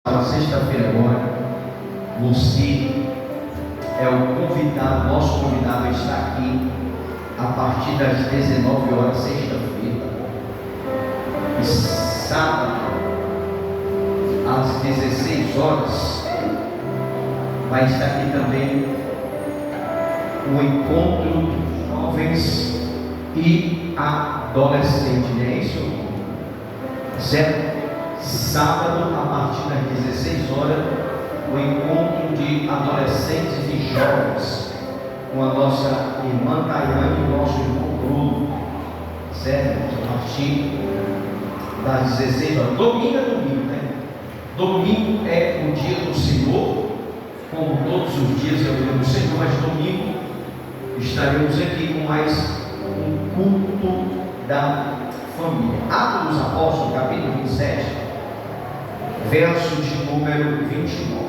Na sexta-feira agora, você é o convidado, nosso convidado está aqui a partir das 19 horas, sexta-feira, e sábado, às 16 horas, vai estar aqui também o encontro de jovens e adolescentes, não é isso? Certo? Sábado, a partir das 16 horas, o encontro de adolescentes e jovens com a nossa irmã Tayane e o nosso irmão Bruno, certo? A partir das 16 horas. Domingo é domingo, né? Domingo é o dia do Senhor, como todos os dias é o dia do Senhor, mas domingo estaremos aqui com mais um culto da família. Atos dos Apóstolos, capítulo 27, verso de número 29.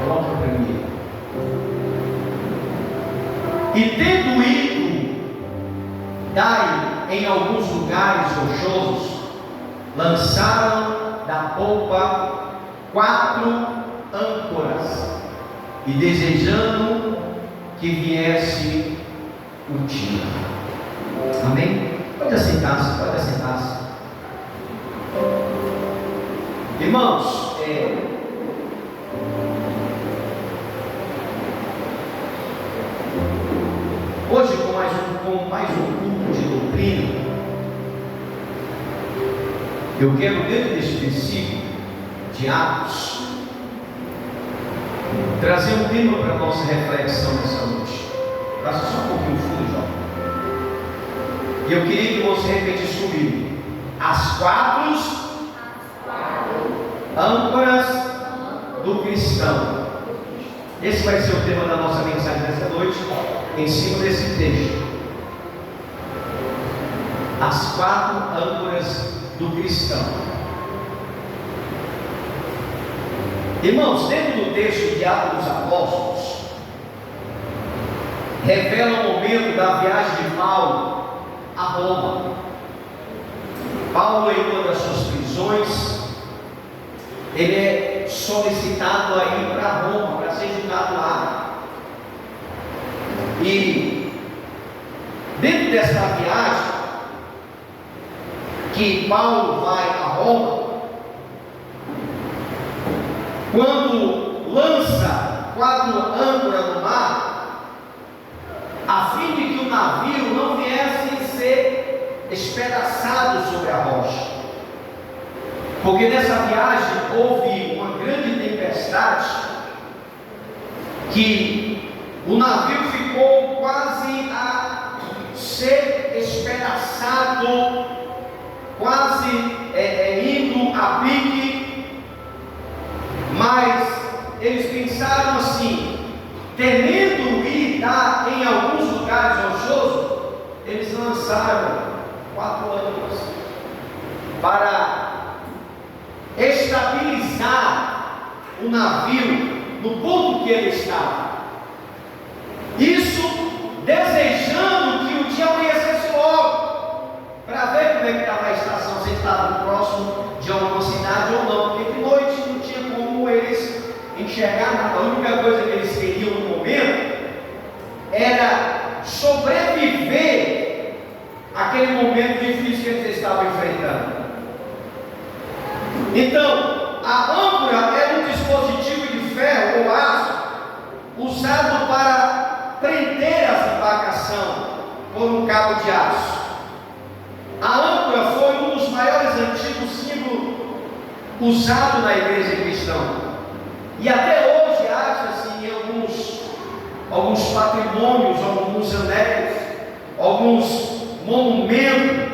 Coloca para mim. E tendo ido, dai em alguns lugares rochosos, lançaram da polpa 4 âncoras, e desejando que viesse o dia. Amém? Pode assentar-se, pode assentar-se. Irmãos, hoje com mais um culto de doutrina, eu quero, dentro deste versículo de Atos, trazer um tema para a nossa reflexão nessa noite. Faça só um pouquinho fundo, João. E eu queria que você repetisse comigo: as 4 âncoras do cristão. Esse vai ser o tema da nossa mensagem dessa noite, em cima desse texto. As 4 âncoras do cristão. Irmãos, dentro do texto de Atos dos Apóstolos, revela o momento da viagem de Paulo a Roma. Paulo, em uma das suas prisões, ele é solicitado a ir para Roma, para ser julgado lá. E dentro dessa viagem que Paulo vai a Roma, quando lança 4 âncoras no mar, a fim de que o navio não viesse ser espedaçado sobre a rocha, porque nessa viagem houve uma grande tempestade, que o navio ficou quase a ser espedaçado, quase indo a pique, mas eles pensaram assim, temendo ir dar em alguns lugares rochosos, eles lançaram 4 âncoras para estabilizar o navio no ponto que ele estava. Isso desejando que o dia amanhecesse logo, para ver como é que estava a estação, se estava próximo de alguma cidade ou não, porque de noite não tinha como eles enxergar nada. A única coisa que eles queriam no momento era sobreviver àquele momento difícil que eles estavam enfrentando. Então, a âncora é um dispositivo de ferro ou aço usado para prender as embarcações por um cabo de aço. A âncora foi um dos maiores antigos símbolos usados na igreja cristã. E até hoje acha-se em alguns patrimônios, alguns anéis, alguns monumentos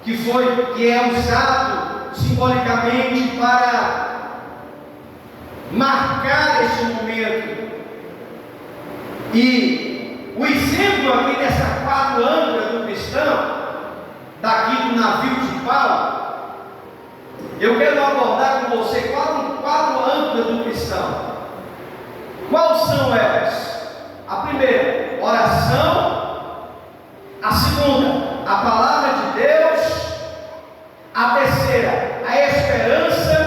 que é usado simbolicamente para marcar este momento. E o exemplo aqui dessa 4 âncoras do cristão, daqui do navio de Paulo, eu quero abordar com você 4 âncoras do cristão. Quais são elas? A primeira, oração. A segunda, a palavra de Deus. A terceira, a esperança.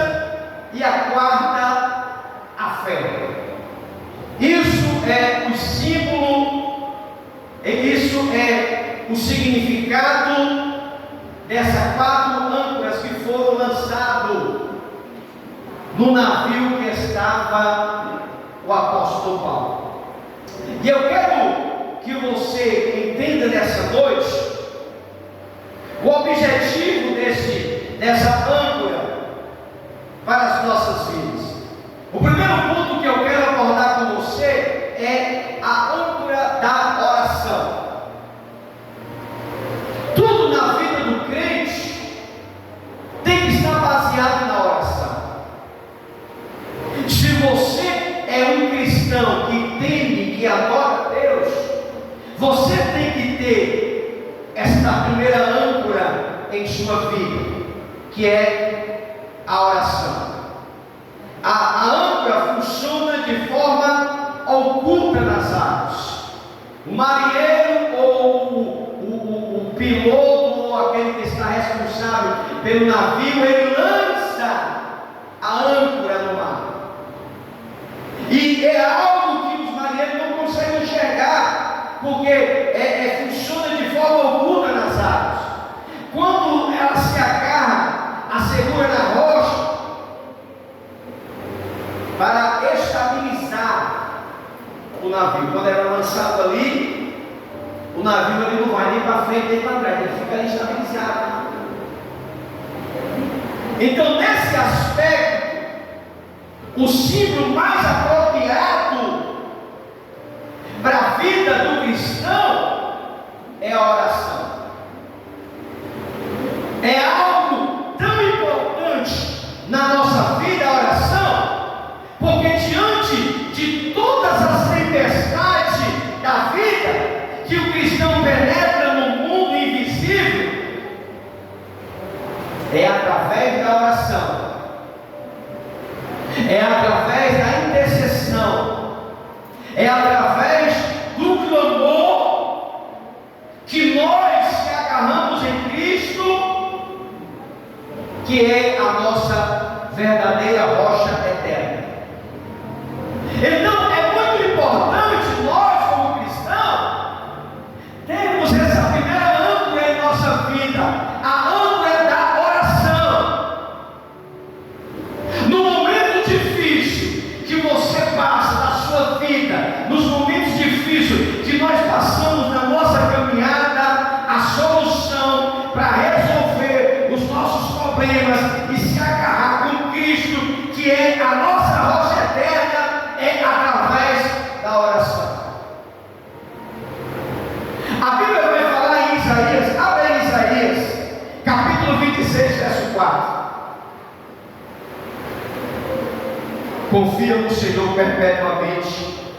dessas 4 âncoras que foram lançadas no navio que estava o apóstolo Paulo. E eu quero que você entenda nessa noite o objetivo dessa âncora para as nossas vidas. O primeiro ponto que eu quero abordar com você é a âncora da oração. Tudo na vida do crente tem que estar baseado na oração. Se você é um cristão que teme, que adora Deus, você tem que ter esta primeira âncora em sua vida, que é a oração. A âncora funciona de forma oculta nas águas. O marinheiro ou o piloto ou aquele que está responsável pelo navio, ele lança a âncora no mar. E é algo que os marinheiros não conseguem enxergar, porque funciona de forma oculta nas águas. Quando ela se agarra, assegura na rocha, para estabilizar o navio. Quando ela é lançado ali, o navio ele não vai nem para frente nem para trás, ele fica ali estabilizado. Então, nesse aspecto, o símbolo mais apropriado para a vida do cristão é a oração. É algo tão importante na nossa vida, a oração, porque diante de todas as tempestades da vida que o cristão penetra no mundo invisível, é através da oração, é através da intercessão, é através do clamor que nós se agarramos em Cristo, que é a nossa verdadeira rocha eterna. Então é muito importante nós, como cristãos, termos essa primeira âncora em nossa vida, a âncora da oração. No momento difícil que você passa na sua vida, nos momentos difíceis que nós passamos na nossa caminhada, a solução para resolver os nossos problemas e se agarrar com Cristo, que é a nossa rocha eterna, é através da oração. A Bíblia vai falar em Isaías, abre em Isaías, capítulo 26, verso 4. Confia no Senhor perpetuamente,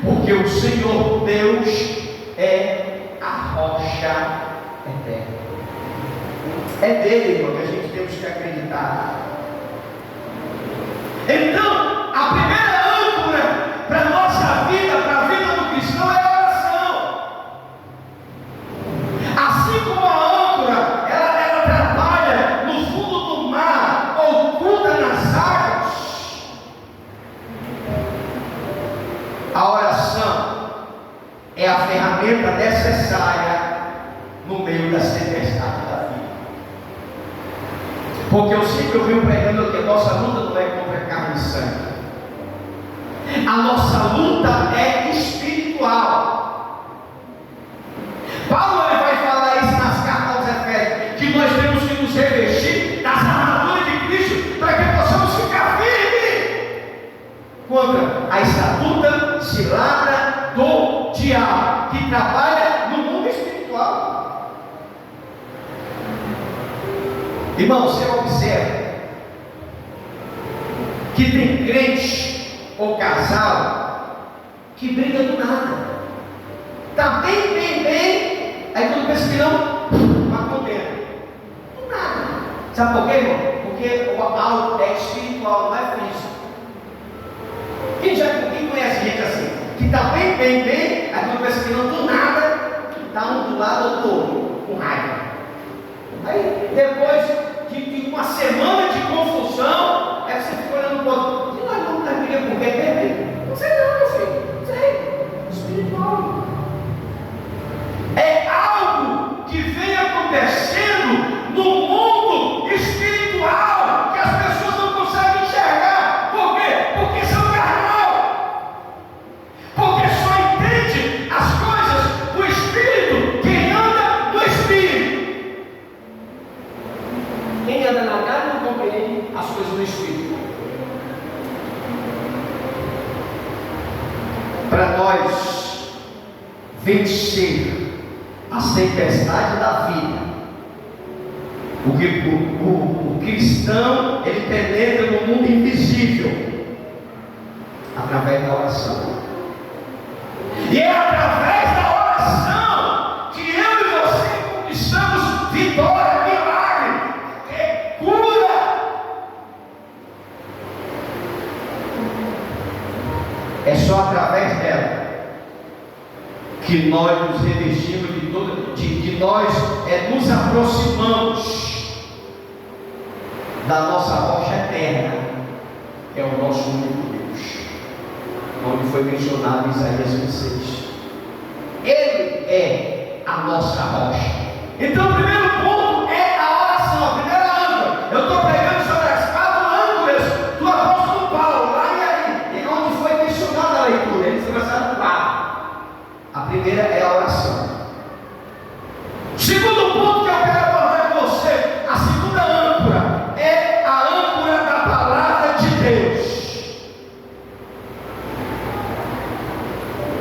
porque o Senhor Deus é a rocha eterna. É dele, irmão, que a gente temos que acreditar. Então, a primeira âncora para a nossa vida, para a vida do cristão, é a oração. Assim como a âncora, ela trabalha no fundo do mar, oculta nas águas, a oração é a ferramenta necessária no meio das tempestades da vida. Porque eu sempre ouvi pregando que a nossa luta não é contra carne e sangue. A nossa luta é espiritual. Paulo ele vai falar isso nas cartas aos Efésios, que nós temos que nos revestir das armaduras de Cristo para que possamos ficar firmes contra a astuta cilada do diabo, que trabalha no mundo espiritual. Irmão, você observa que tem crente ou casal que briga do nada. Está bem, aí quando pensa que não, vai comer. Do nada. Sabe por quê, irmão? Porque o mal é espiritual, não é físico. Quem conhece gente assim? Que está bem, aí quando pensa que não, do nada, está um do lado do outro, com raiva. Aí depois de uma semana de confusão, é que você fica olhando para o outro. E nós vamos na briga por quê? Não sei não, meu filho. Não sei. Espiritual. É algo que vem acontecendo as coisas do Espírito. Para nós vencer as tempestades da vida, o cristão, ele penetra no mundo invisível através da oração. E é através da oração que eu e você conquistamos vitória, milagre, cura. É só através dela que nós nos revestimos de nós nos aproximamos da nossa rocha eterna, que é o nosso único Deus, onde foi mencionado em Isaías 26. Ele é a nossa rocha. Então o primeiro ponto é a oração, a primeira âncora. Eu estou pregando sobre as 4 âncoras do apóstolo Paulo, lá e onde foi mencionada a leitura. Eles começaram 4. A primeira é a oração. Segundo ponto que eu quero abordar com você, a segunda âncora é a âncora da palavra de Deus.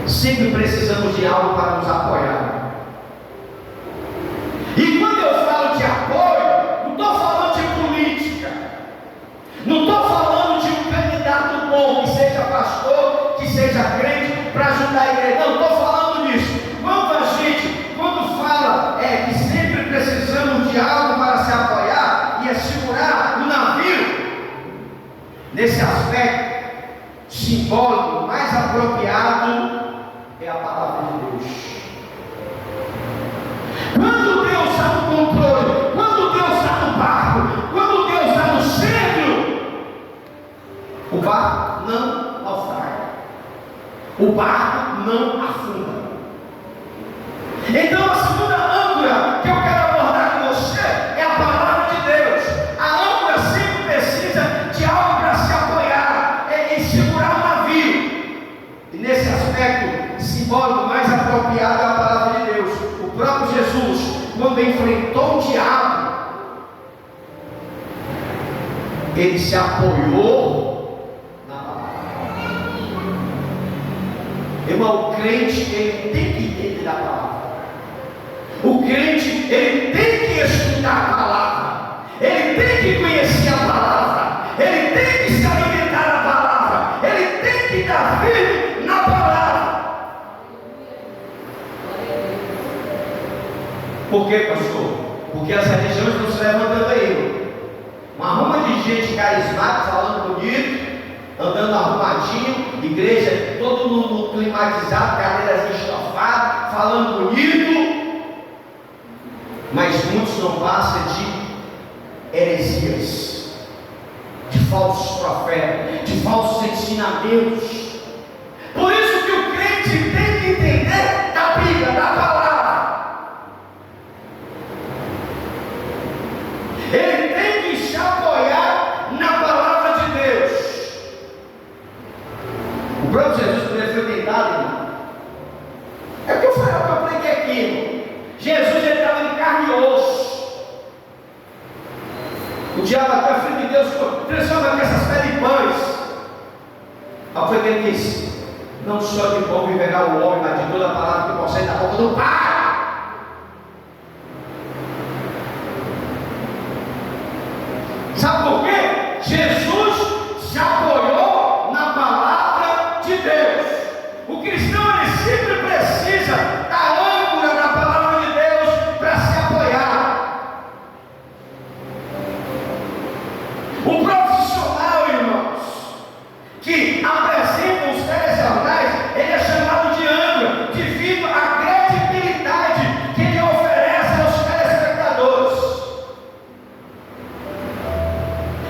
Sempre precisamos de algo para nos apoiar. E quando eu falo de apoio, não estou falando de política, não estou falando de um candidato bom, que seja pastor, que seja crente, para ajudar a igreja. Não estou falando disso. Quando fala que sempre precisamos de algo para se apoiar e segurar o navio, nesse aspecto simbólico mais apropriado é a palavra de Deus. Quando Deus está no controle, quando Deus está no barco, quando Deus está no centro, o barco não naufraga, o barco não afunda. Então a segunda âncora que eu quero abordar com você é a palavra de Deus. A âncora sempre precisa de algo para se apoiar e segurar o navio. E nesse aspecto simbólico mais apropriado é a palavra de Deus. O próprio Jesus, quando enfrentou o diabo, ele se apoiou na palavra. Irmão, o crente, ele tem que entender da palavra. O crente, ele tem que estudar a palavra, ele tem que conhecer a palavra, ele tem que se alimentar da palavra, ele tem que dar firme na palavra. Por quê, pastor? Porque as religiões estão se levantando aí. Uma ruma de gente carismática, falando bonito, andando arrumadinho, igreja todo no climatizado, cadeiras estofadas, falando bonito. Mas muitos não passam de heresias, de falsos profetas, de falsos ensinamentos. Por isso que o crente tem que entender da Bíblia, da palavra. Ele tem que se apoiar na palavra de Deus. O próprio Jesus, quando ele foi tentado, irmão, é o que eu preguei aqui, irmão. Jesus, ele estava em carne e osso. O diabo até a frente de Deus transforma aqui essas pedras em pães. Aí foi que ele disse: não só de pão viverá o homem, mas de toda a palavra que procede da boca do Pai. Sabe por quê? Jesus se apoiou na palavra de Deus. O cristão, ele sempre precisa da âncora da palavra de Deus para se apoiar. O profissional, irmãos, que apresenta os telejornais, ele é chamado de âncora, devido à credibilidade que ele oferece aos telespectadores.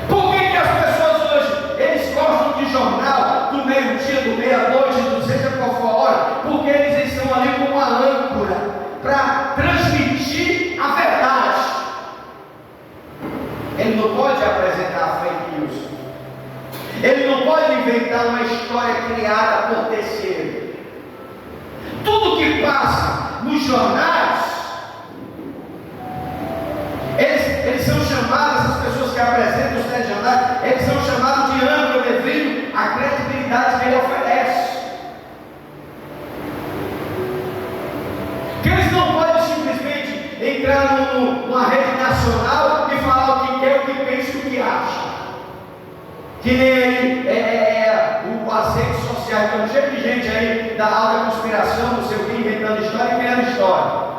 Por que as pessoas hoje, eles gostam de jornal do meio-dia, do meia-noite, não seja qual for a hora? Porque eles estão ali com uma âncora para transmitir a verdade. Ele não pode apresentar fake news. Ele não pode inventar uma história criada por terceiro. Tudo que passa nos jornais, eles são chamados, as pessoas que apresentam os telejornais, que acha que nem o azeite social. Então, cheio de gente aí da alta conspiração, não sei o que, inventando história e criando história.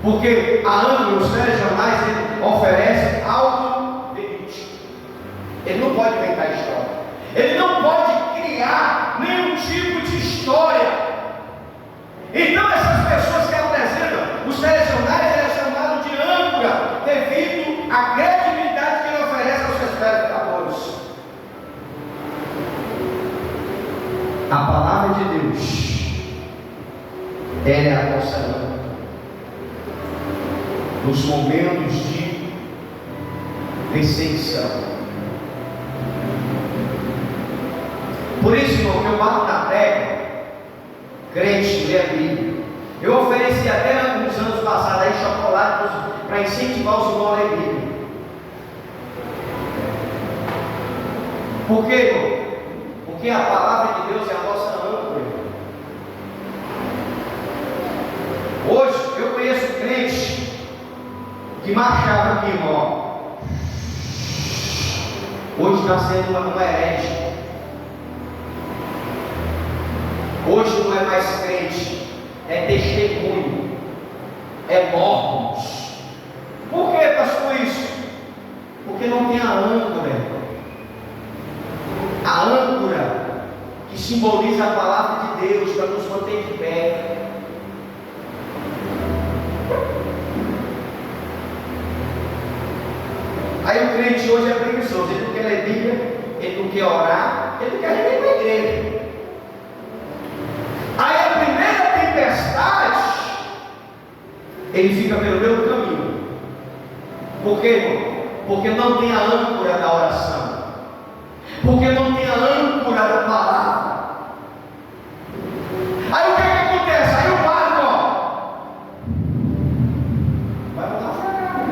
Porque a Ângulo, os telejornais, ele oferece algo verídico. Ele não pode inventar história. Ele não pode criar nenhum tipo de história. Então essas pessoas que apresentam os telejornais, ele é chamado de âncora, devido à credibilidade que ele oferece aos seus telespectadores. A palavra de Deus, ela é a nossa âncora nos momentos de perseguição. Por isso, irmão, que eu bato na tecla, crente, ler a Bíblia. Eu ofereci até alguns anos passados aí chocolate para incentivar os irmãos a ler a Bíblia. Por quê, irmão? Porque a palavra de Deus é a nossa âncora. Hoje eu conheço crente que marchava aqui, irmão. Hoje está sendo uma herege. Hoje não é mais crente, é testemunho, é mortos. Por que, pastor, isso? Porque não tem a âncora, irmão. A âncora que simboliza a palavra de Deus para nos manter de pé. Aí o crente hoje é preguiçoso, ele não quer ler Bíblia, ele não quer orar, ele não quer nem ir para a igreja. Aí a primeira tempestade, ele fica pelo meu caminho. Por quê, irmão? Porque não tem a âncora da oração. Porque não tem a âncora da palavra. Aí o que acontece? Aí o barco, vai mudar fracasso.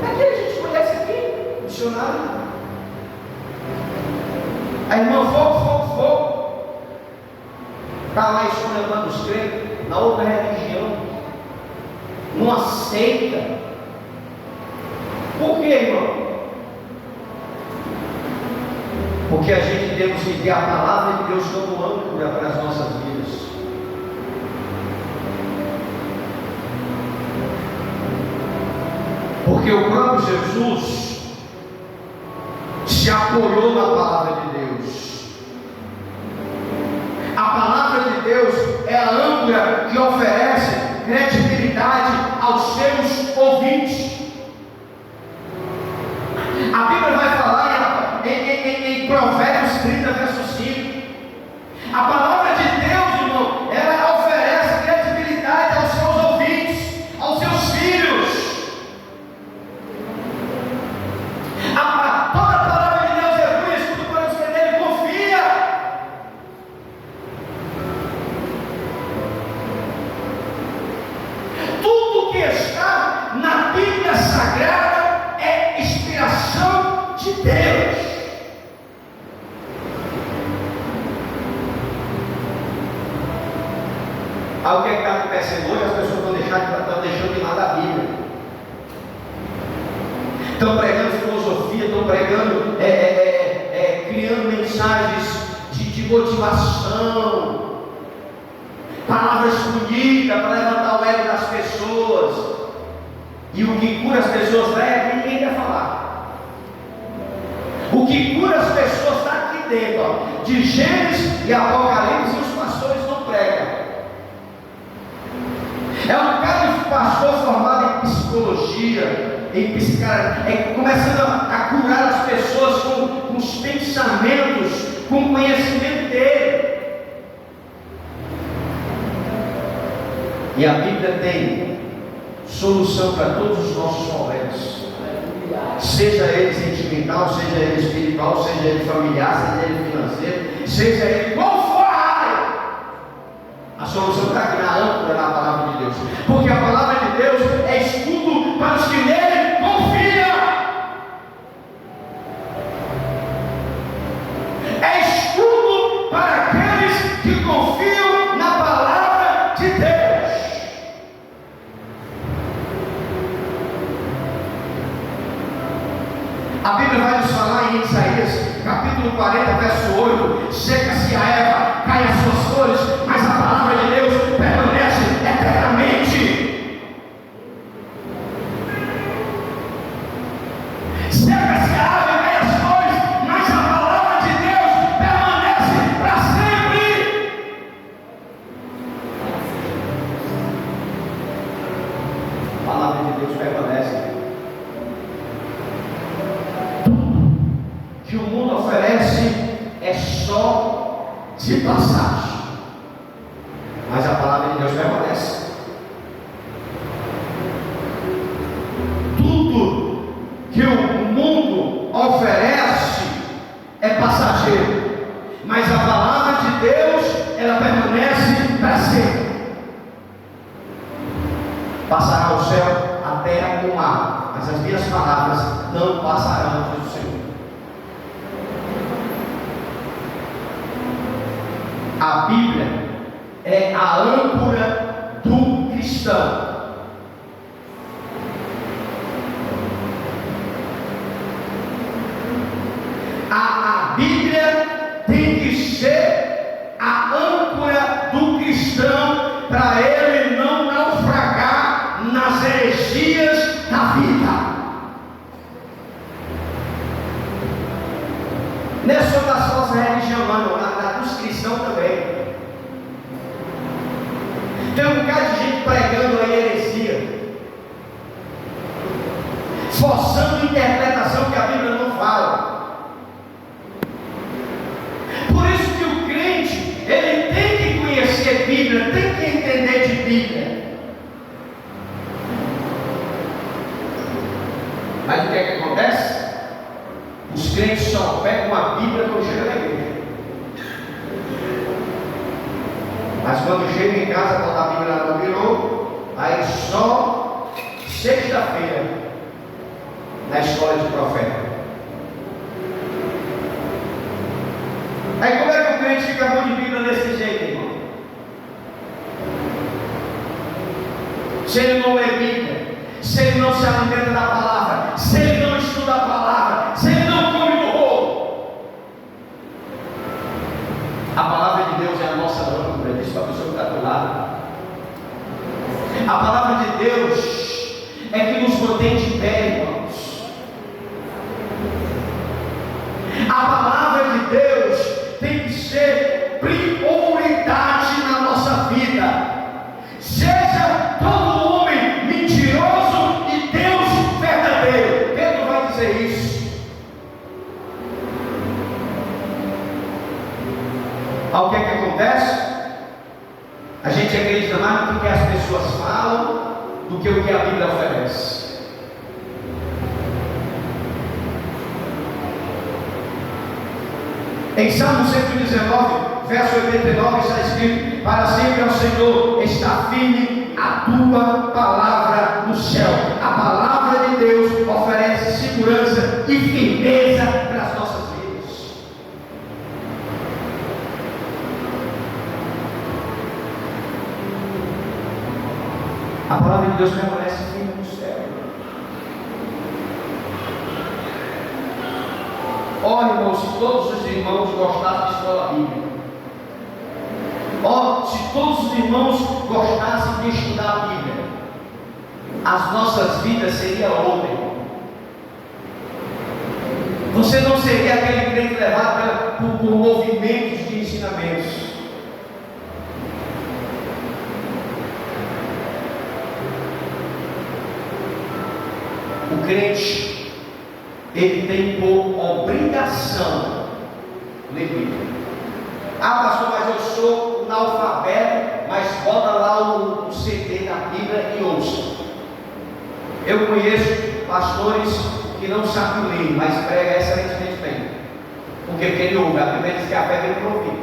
Aqui a gente conhece aqui, missionário. A irmã fogo. Está lá escolhendo os crentes, na outra religião. Não aceita. Por quê, irmão? Porque a gente temos que ter a palavra de Deus como âncora para as nossas vidas. Porque o próprio Jesus se apoiou na palavra de Deus. A palavra de Deus é a âncora que oferece credibilidade aos seus ouvintes. A Bíblia vai falar em Provérbios 30, verso 5. A palavra de Deus, irmão, ela oferece credibilidade aos seus ouvintes, aos seus filhos. Toda a palavra de Deus é por isso, tudo para os que nele confia. Tudo que está na Bíblia Sagrada é inspiração de Deus. Aí o que está acontecendo hoje? As pessoas estão deixando de lado a Bíblia. Estão pregando filosofia, estão pregando, criando mensagens de motivação, palavras bonitas para levantar o ego das pessoas. E o que cura as pessoas ninguém quer falar. O que cura as pessoas está aqui dentro, ó, de Gênesis e Apocalipse, e os pastores não pregam. É um cara de pastor formado em psicologia, em psiquiatria, começando a curar as pessoas com os pensamentos, com o conhecimento dele. E a Bíblia tem solução para todos os nossos problemas, seja ele sentimental, seja ele espiritual, seja ele familiar, seja ele financeiro, seja ele qual for a área. A solução está aqui na âncora, na palavra de Deus, porque a palavra de Deus é escudo para os que nele confiam. É escudo para aqueles que confiam na palavra de Deus. A Bíblia vai nos falar em Isaías, capítulo 40, verso 8: seca-se a erva, cai as suas flores, mas a palavra de Deus permanece eternamente. Seca-se a erva, cai as flores, mas a palavra de Deus permanece para sempre. A palavra de Deus permanece. Que o mundo oferece é só de passagem, mas a palavra de Deus permanece. Tudo que o mundo oferece é passageiro, mas a palavra de Deus, ela permanece para sempre. Passará o céu, a terra e o mar, mas as minhas palavras não passarão, diz o Senhor. A Bíblia é a âncora do cristão. A Bíblia tem que ser a âncora do cristão para ele não naufragar nas heresias da vida. Não é só da nossa religião, não, na dos cristãos também. Tem um bocado de gente pregando a heresia, forçando interpretação que a Bíblia não fala. Por isso que o crente, ele tem que conhecer a Bíblia, tem que entender de Bíblia. Mas o que é que acontece? Os crentes só pegam a Bíblia quando chegam na igreja. Mas quando chega em casa, quando a Bíblia não virou, aí só sexta-feira na escola de profeta. Aí como é que o crente fica bom de Bíblia desse jeito, irmão? Se ele não lê Bíblia, se ele não se alimenta da palavra, se ele não estuda a palavra, se ele não come do rolo. A palavra de Deus é a nossa âncora, diz para a pessoa que está do lado. A palavra de Deus é que nos mantém de pé, irmãos. A palavra de Deus tem que ser prioridade na nossa vida. Seja todo homem mentiroso e Deus verdadeiro. Pedro vai dizer isso. Ao que é que acontece? A gente acredita mais no que as pessoas falam do que o que a Bíblia oferece. Em Salmo 119, verso 89, está escrito: para sempre ao Senhor está firme a tua palavra no céu. A palavra de Deus oferece segurança e firmeza para as nossas vidas. A palavra de Deus permanece firme no céu. Ó, irmãos, se todos os irmãos gostassem de escola bíblica, ó, se todos os irmãos gostassem de estudar a Bíblia, as nossas vidas seriam outras. Você não seria aquele crente levado por movimentos de ensinamentos. O crente, ele tem por obrigação ler Bíblia. Ah, pastor, mas eu sou analfabeto, mas bota lá o CD da Bíblia e ouça. Eu conheço pastores que não sabem ler, mas prega excelentemente bem. Porque ele ouve, a Bíblia diz que a fé vem para ouvir.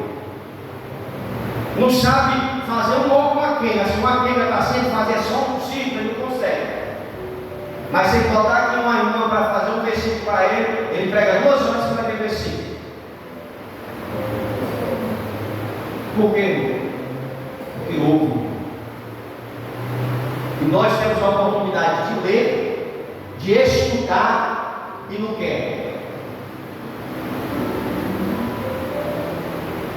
Não sabe fazer um ovo com uma quenga, se uma quenga está sempre fazer só um círculo, ele não consegue. Mas se botar aqui uma irmã para fazer um versículo para ele prega 2 horas para aquele versículo. Por quê? Porque ouve. E nós temos a oportunidade de ler, de estudar e não quer.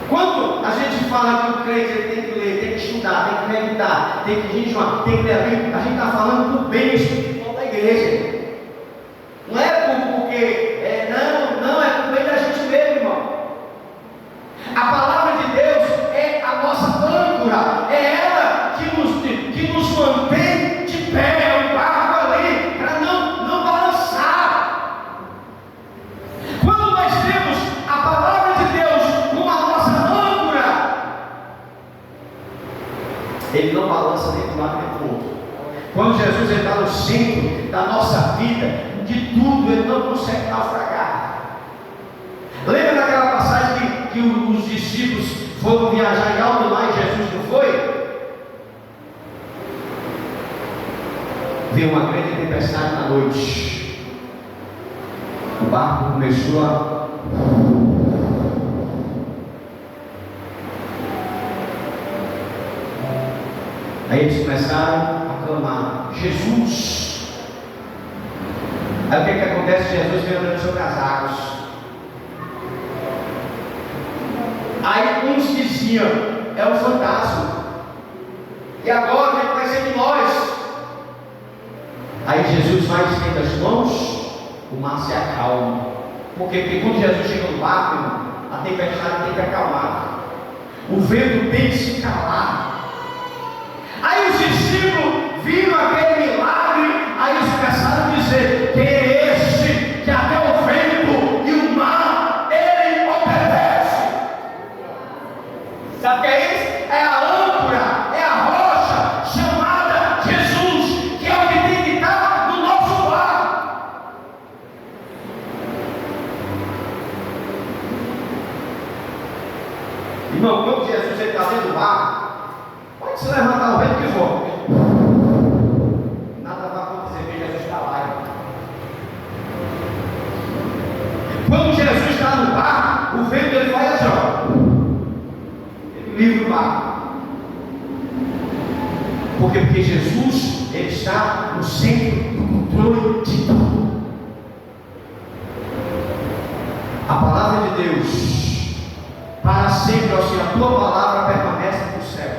Quando a gente fala que o crente tem que ler, tem que estudar, tem que meditar, tem que jejuar, tem que ler a Bíblia, a gente está falando do bem espiritual da igreja. Não é porque, não, é por bem da gente mesmo, irmão. A palavra de Deus é a nossa âncora, é ela que nos mantém de pé, o barco ali, para não balançar. Quando nós temos a palavra de Deus como a nossa âncora, ele não balança nem do lado nem do outro. Quando Jesus está no centro da nossa vida, de tudo, ele não consegue naufragar. Lembra daquela passagem que os discípulos foram viajar em alto mar e Jesus não foi? Veio uma grande tempestade na noite. O barco começou a... Aí eles começaram a clamar: Jesus! Aí o que acontece? Jesus vem andando sobre as águas. Aí uns diziam: é um fantasma. E agora o que vai ser de nós? Aí Jesus vai e estende as mãos, o mar se acalma. Porque quando Jesus chega no barco, a tempestade tem que acalmar. O vento tem que se calar. Aí os discípulos viram aquele milagre. Aí eles começaram a dizer: quem é este que até o vento e o mar ele obedece? Sabe o que é isso? É a âncora, é a rocha chamada Jesus, que é o que tem que estar no nosso barco. Irmão, quando Jesus está dentro do barco, pode se levantar o vento que for, nada vai acontecer, porque Jesus está lá. Quando Jesus está no barco, o vento ele faz assim, ó, ele livra o barco. Porque Jesus ele está no centro do controle de tudo. A palavra de Deus para sempre, assim, a tua palavra permanece no céu.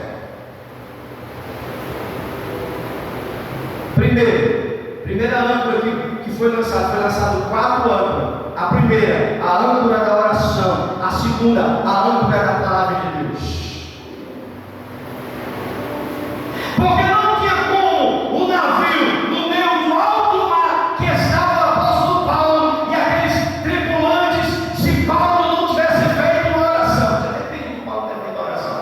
Primeira âncora que foi lançado 4 âncoras. A primeira, a âncora da oração. A segunda, a âncora da palavra de Deus. Porque não tinha como o navio, no meio do alto mar, que estava o apóstolo Paulo e aqueles tripulantes, se Paulo não tivesse feito uma oração. Você depende de Paulo ter feito uma oração.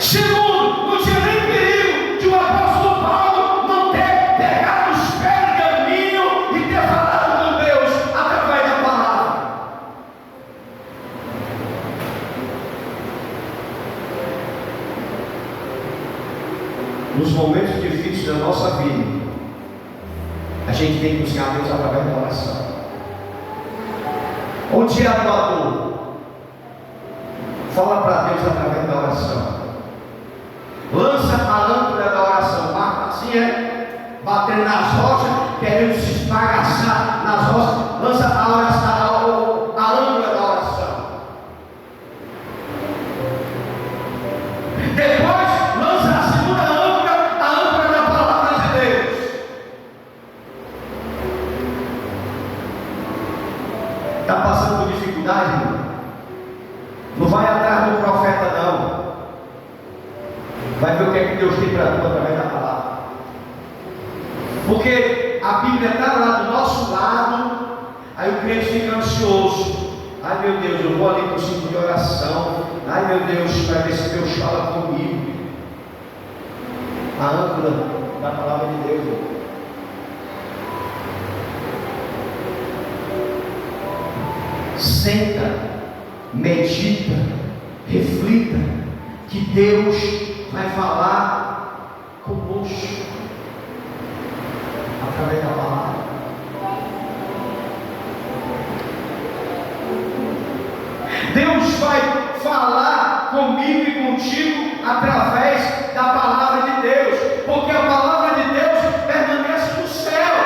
Segundo, não tinha nem perigo de o apóstolo Paulo não ter pegado os pergaminhos e ter falado com Deus através da palavra. Nos momentos difíceis da nossa vida, a gente tem que buscar Deus através da oração. Onde é a tua dor? Fala para Deus através da oração. Lança a lâmpada da oração. Marca assim, batendo nas rochas, querendo se esbagaçar nas rochas. Lança a lâmpada da oração. Depois lança a segunda âncora, a âncora da palavra de Deus. Está passando por dificuldade, irmão? Não vai atrás do profeta, não. Vai ver o que é que Deus tem para tu através da palavra. Porque a Bíblia está lá do nosso lado. Aí o crente fica ansioso. Ai meu Deus, eu vou ali para o ciclo de oração. Ai meu Deus, para ver se Deus fala comigo. A âncora da palavra de Deus. Senta, medita, reflita, que Deus vai falar conosco através da palavra. Deus vai falar comigo e contigo através da palavra de Deus, porque a palavra de Deus permanece no céu.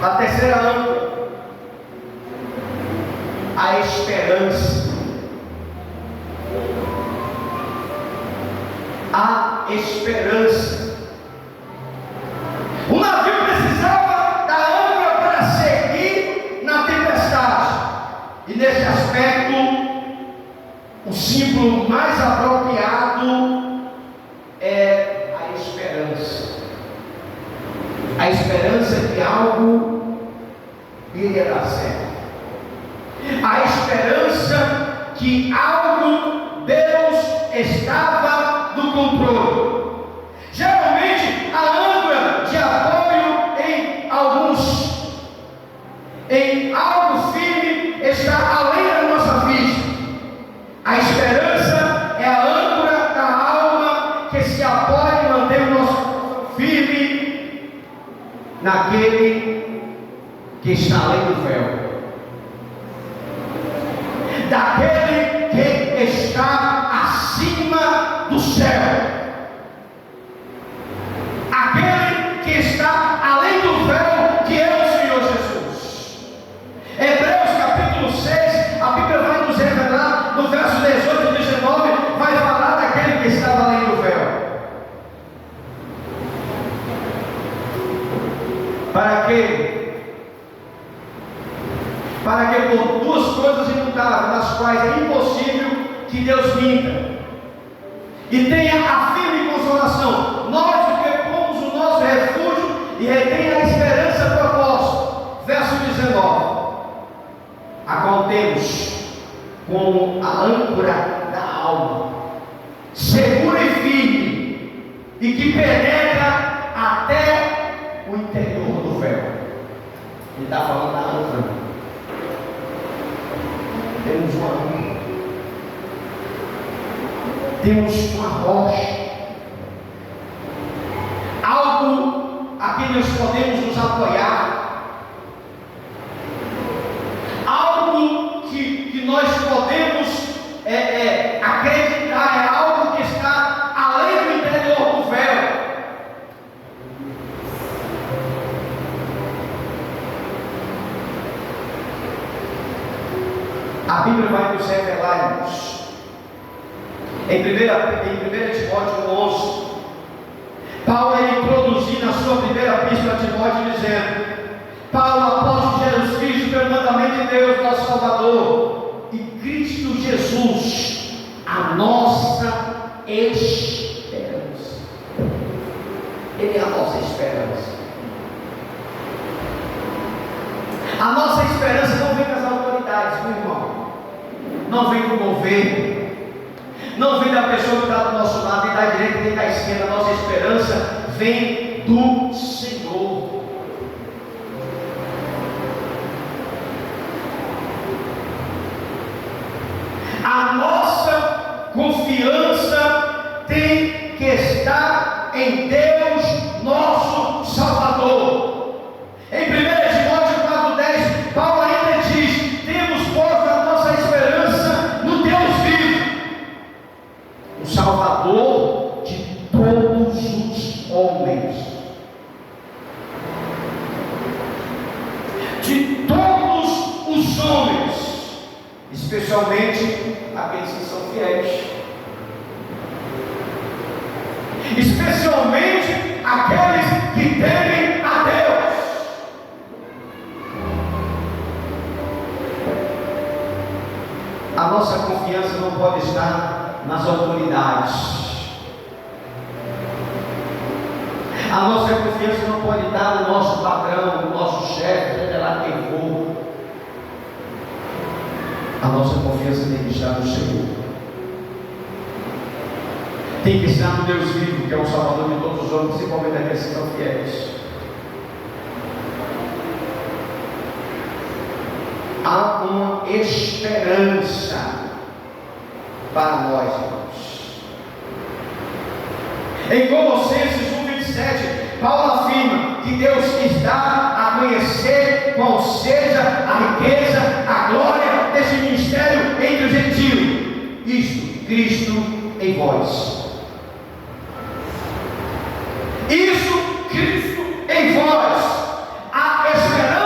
A terceira âncora, a esperança. A esperança. O navio precisava da âncora para seguir na tempestade. E nesse aspecto, o símbolo mais apropriado é a esperança. A esperança de algo iria dar certo. A esperança que algo, Deus estava no controle. Geralmente a âncora de apoio em algo firme está além da nossa vista. A esperança é a âncora da alma que se apoia e mantém o nosso firme naquele que está além do véu, daquele que está acima do céu, aquele que está além do véu, que é o Senhor Jesus. Hebreus capítulo 6, a Bíblia vai nos revelar, no verso 18 e 19, vai falar daquele que estava além do véu. Para quê? Para que por duas coisas imutáveis, nas quais é impossível que Deus minta, e tenha a firme consolação, nós que pomos o nosso refúgio e retém a esperança proposta. Verso 19: a qual temos como a âncora da alma, segura e firme, e que penetra até o interior do véu. Ele está falando da âncora. Temos uma âncora, temos uma rocha, algo a quem nós podemos nos apoiar, algo que nós podemos acreditar, é algo que está além do interior do véu. A Bíblia vai nos revelar, irmãos, em 1 Timóteo 11, Paulo é introduzindo na sua primeira epístola a Timóteo, dizendo: Paulo, apóstolo de Jesus Cristo, pelo mandamento de Deus, nosso Salvador, e Cristo Jesus, a nossa esperança. Ele é a nossa esperança. A nossa esperança não vem das autoridades, meu irmão, não vem do governo, não vem da pessoa que está do nosso lado, nem da direita nem da esquerda. A nossa esperança vem do Senhor. A nossa confiança tem que estar em Deus, nosso Salvador. Em 1 Timóteo 4,10, Paulo ainda diz: temos posto a nossa esperança no Deus vivo, o Salvador de todos os homens, de todos os homens, especialmente aqueles que são fiéis, especialmente aqueles que temem a Deus. A nossa confiança não pode estar nas autoridades. A nossa confiança não pode estar no nosso patrão, no nosso chefe, seja lá quem for. A nossa confiança tem que estar no Senhor. Tem que estar no Deus vivo, que é o Salvador de todos os homens, principalmente aqueles que são fiéis. Há uma esperança para nós, irmãos. Em Colossenses 1,27, Paulo afirma que Deus quis dar a conhecer qual seja a riqueza, a glória desse ministério entre os gentios, isto, Cristo em vós. Isso, Cristo em vós, a esperança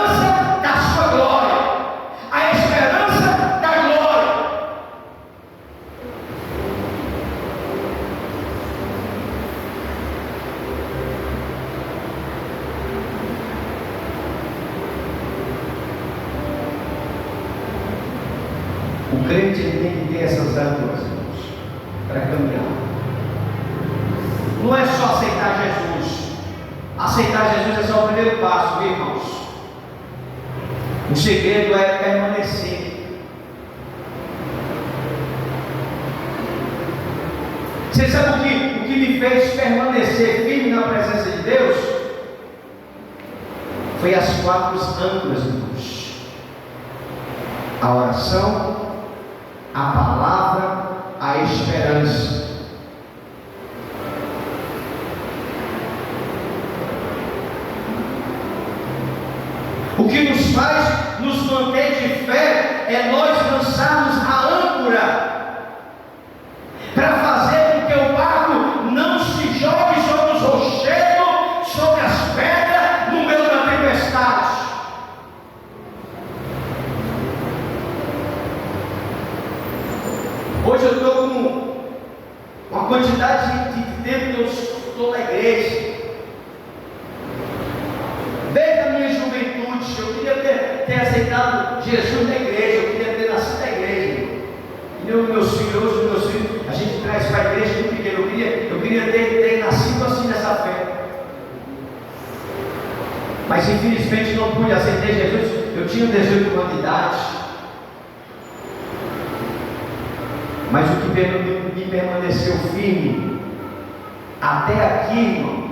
O crente tem que ter essas âncoras, irmãos, para caminhar. Não é só aceitar Jesus. Aceitar Jesus é só o primeiro passo, viu, irmãos? O segredo é permanecer. Você sabe o que me fez permanecer firme na presença de Deus? Foi as 4 âncoras, irmãos: a oração, a palavra, a esperança. O que nos faz nos manter de fé é nós lançarmos a âncora para fazer com que o barco não se jogue sobre os rochedos, sobre as pedras, no meio da tempestade. Hoje eu estou com uma quantidade de tempo que eu estou na igreja. Desde a minha juventude, eu queria ter aceitado Jesus na igreja, eu queria ter nascido na igreja. E meus filhos, a gente traz para a igreja muito pequeno. Eu queria ter nascido assim nessa fé. Mas infelizmente não pude aceitar Jesus. Eu tinha um desejo de humanidade. Mas o que me permaneceu firme até aqui, irmão,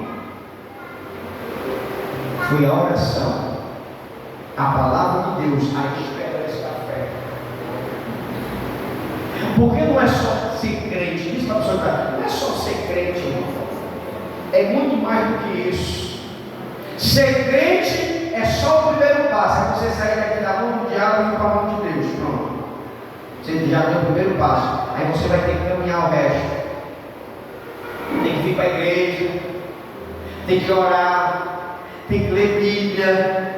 foi a oração, a palavra de Deus, a esperança da fé. Porque não é só ser crente, diz para a pessoa, não é só ser crente, irmão. É muito mais do que isso. Ser crente é só o primeiro passo, é você sair daqui da mão do diabo e ir para a mão de Deus. Pronto. Você já deu o primeiro passo. Aí você vai ter que caminhar o resto. Tem que vir para a igreja, tem que orar, tem que ler Bíblia,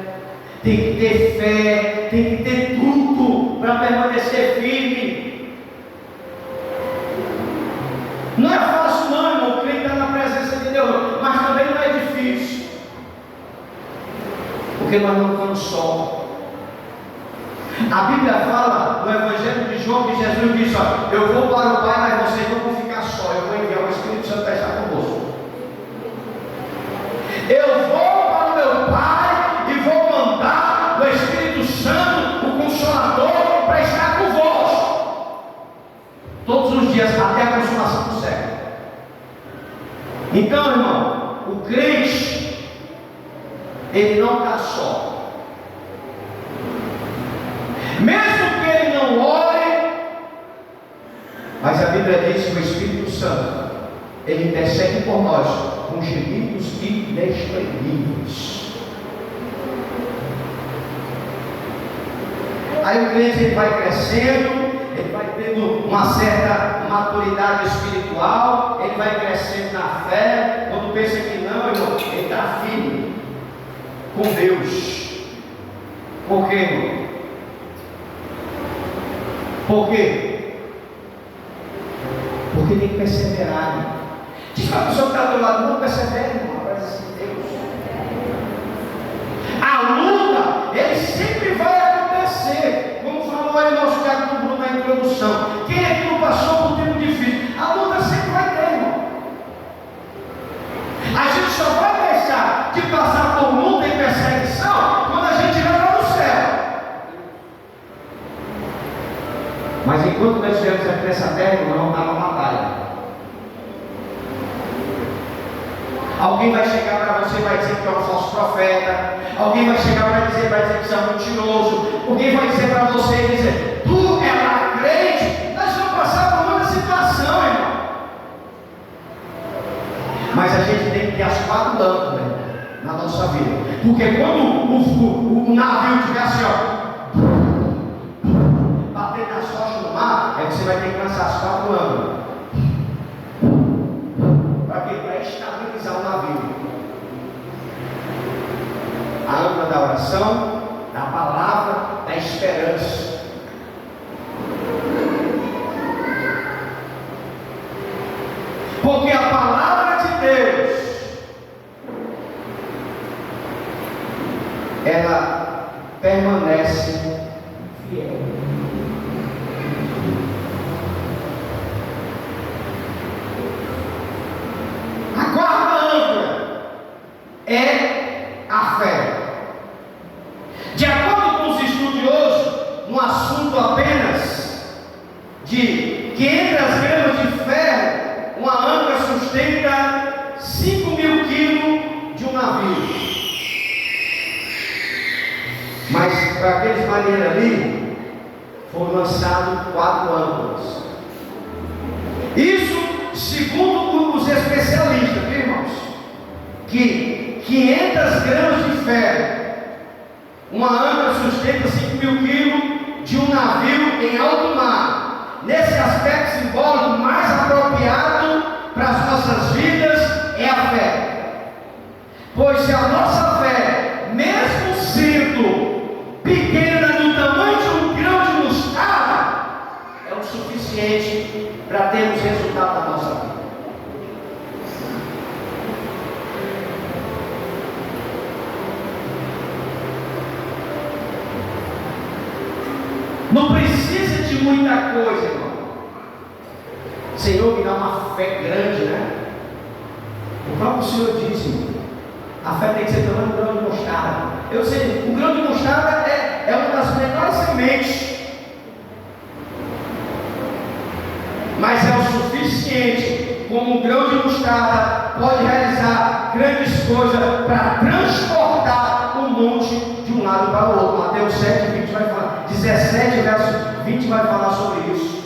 tem que ter fé, tem que ter tudo para permanecer firme. Não é fácil não, irmão, crente está na presença de Deus, mas também não é difícil, porque nós não estamos só. A Bíblia fala no Evangelho de João que Jesus disse: ó, eu vou para o Pai, mas vocês não vão ficar só, eu vou enviar o Espírito Santo para estar convosco. Eu vou para o meu Pai e vou mandar o Espírito Santo, o Consolador, para estar convosco todos os dias, até a consumação do século. Então, irmão, o crente, ele não está só. Mesmo que ele não ore, mas a Bíblia diz que o Espírito Santo, ele intercede por nós com gemidos inexprimíveis. Aí o crente ele vai crescendo, ele vai tendo uma certa maturidade espiritual, ele vai crescendo na fé. Quando pensa que não, irmão, ele está firme com Deus. Por quê, irmão? Por quê? Porque tem que perseverar, irmão. Diz para a pessoa que está do lado, não persevere, irmão, a presença de Deus. A luta, ele sempre vai acontecer. Como falou aí nosso Tiago Bruno na introdução. Quem é que não passou por um tempo difícil? A luta sempre vai ter, irmão. A gente só vai deixar de passar por luta e perseguição quando a gente estiver lá no céu. Mas enquanto nós estivermos aqui nessa terra, nós vamos dar uma batalha. Alguém vai chegar para você e vai dizer que é um falso profeta. Alguém vai chegar para dizer que você é um mentiroso. Alguém vai dizer para você e dizer, tu é lá crente. Nós vamos passar por muita situação, irmão. Mas a gente tem que ter as 4 lâmpadas na nossa vida. Porque quando o navio estiver assim, ó, bater nas costas no mar, é que você vai ter que lançar as 4 lâmpadas. Para quê? Para estabilizar o navio. A âncora da oração, da palavra, da esperança. Porque a palavra de Deus, ela permanece fiel. é a fé. De acordo com os estudiosos, no assunto apenas de 500 gramas de ferro, uma âncora sustenta 5.000 quilos de um navio. Mas para aqueles marinheiros ali, foram lançados 4 âncoras. Isso segundo os especialistas, viu, irmãos? Que 500 gramas de ferro, uma âncora sustenta 5.000 quilos de um navio em alto mar. Nesse aspecto simbólico, mais apropriado para as nossas vidas é a fé. Pois se a nossa fé, mesmo sendo pequena do tamanho de um grão de mostarda, é o suficiente para termos resultado da nossa vida. Não precisa de muita coisa, irmão. Senhor, me dá uma fé grande, né? O próprio Senhor disse: a fé tem que ser tamanho do grão de mostarda. Eu sei, o grão de mostarda é uma das menores sementes, mas é o suficiente, como um grão de mostarda pode realizar grandes coisas para transportar um monte de um lado para o outro. Mateus 7, 20 vai falar, 17, verso 20 vai falar sobre isso.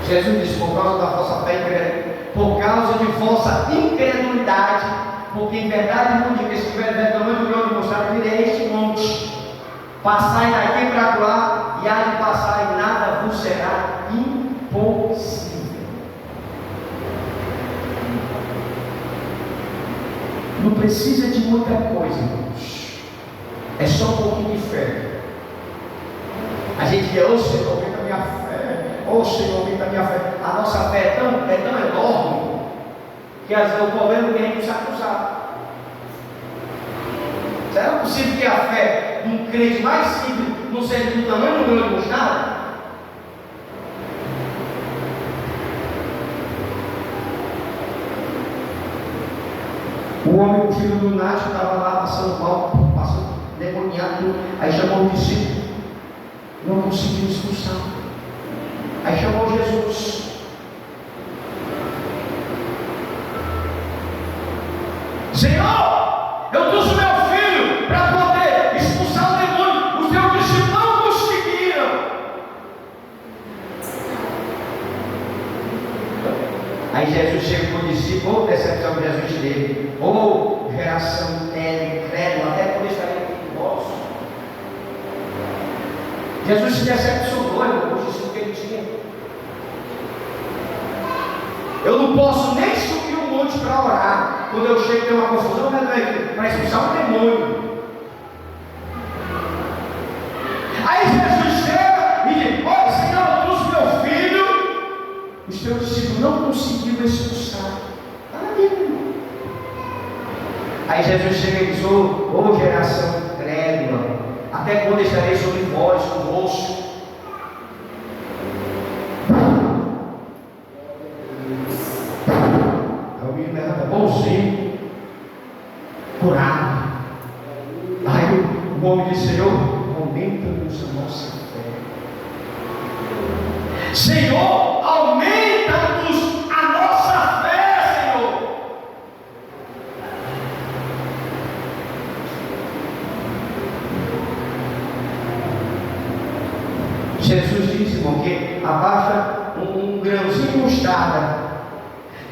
Jesus disse: por causa da vossa fé, por causa de vossa incredulidade, porque em verdade não digo que se tiver tamanho do grão de mostarda, direi este monte: passai daqui para lá, e há de passar, e nada vos será impossível. Não precisa de muita coisa, irmãos. É só um pouquinho de fé. A gente diz: ô Senhor, aumenta a minha fé. Ô Senhor, aumenta a minha fé. A nossa fé é tão enorme que às vezes o problema é que a gente não sabe usar. Será possível que a fé de um crente mais simples não seja do tamanho do grão de mostarda? O homem, o filho do Nácio, estava lá passando mal, passando demoniado. Aí chamou o discípulo, não conseguiu expulsar. Aí chamou Jesus. Senhor, eu trouxe meu filho para poder expulsar o demônio. Os teus discípulos não conseguiram. Aí Jesus chega para o discípulo, decepção que Jesus teve. Geração incrédula, até por isso aí no vosso. Jesus se decepcionou com o discípulo que ele tinha. Eu não posso nem subir um monte para orar. Quando eu chego tem uma confusão, para expulsar um demônio. Aí Jesus chega e diz: olha, Senhor, eu trouxe meu filho. Os teus discípulos não conseguiram expulsar. Está na Bíblia. Aí Jesus chega e diz: ô geração incrédula, até quando estarei sobre vós, convosco? Aí o menino levanta, bonzinho, curado. Aí o homem diz: Senhor, aumenta-nos a nossa fé. Senhor, aumenta-nos a nossa fé, Senhor. Jesus disse, irmão, que abaixa um grãozinho de mostarda.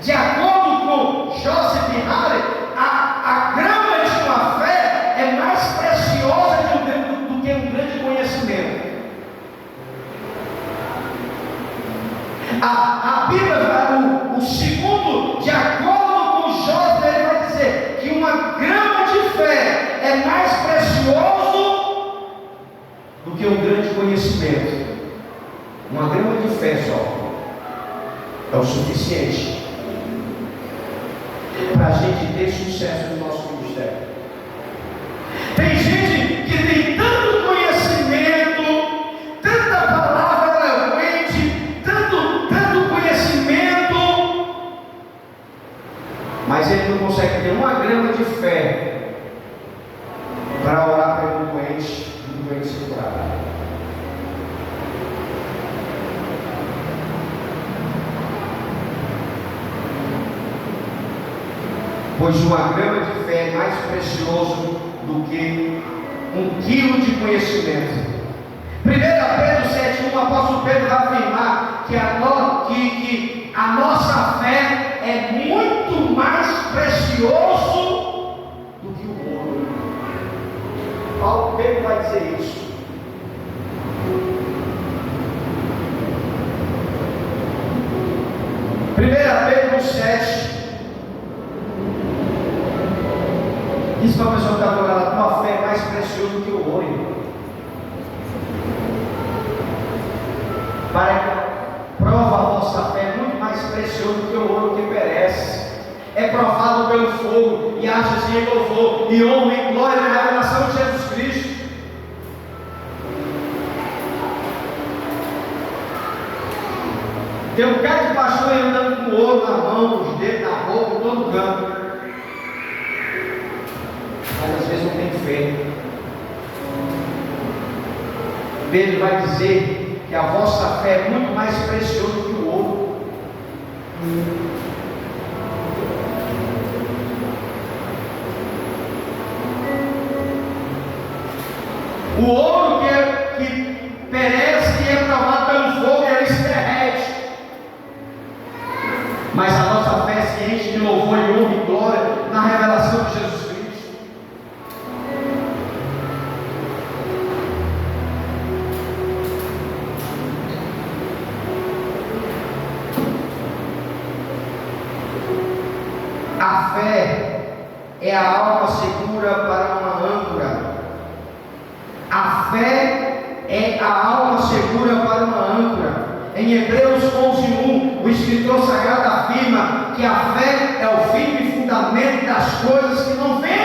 De acordo com Joseph Halley, a grama de uma fé é mais preciosa do que um grande conhecimento. A Bíblia, o segundo, de acordo com Joseph, ele vai dizer que uma grama de fé é mais precioso do que um grande conhecimento. Uma grama de fé só é o suficiente para a gente ter sucesso no nosso ministério. Tem gente que tem tanto conhecimento, mas ele não consegue ter uma grama de fé para orar para um doente se curar. Pois uma grama de fé é mais precioso do que 1 quilo de conhecimento. 1 Pedro 7,1, o apóstolo Pedro vai afirmar que a nossa fé é muito mais precioso do que o ouro. Paulo Pedro vai dizer isso. Pedro 7 diz para a pessoa que está falando: a tua fé é mais preciosa do que o ouro. Para que prova a vossa fé é muito mais precioso do que o ouro que perece. É provado pelo fogo e acha-se em louvor e honra e glória na revelação de Jesus Cristo. Tem um cara de pastor andando com ouro na mão, os dedos na roupa, em todo canto. Mas às vezes não tem fé. Pedro vai dizer que a vossa fé é muito mais preciosa do que o ouro. O ouro que perece e é provado pelo fogo, ele se derrete. Mas a nossa fé se enche de louvor e honra e glória na revelação de Jesus Cristo. A fé é a alma segura para uma âncora. A fé é a alma segura para uma âncora. Em Hebreus 11:1, o escritor sagrado afirma que a fé é o firme fundamento das coisas que não vemos.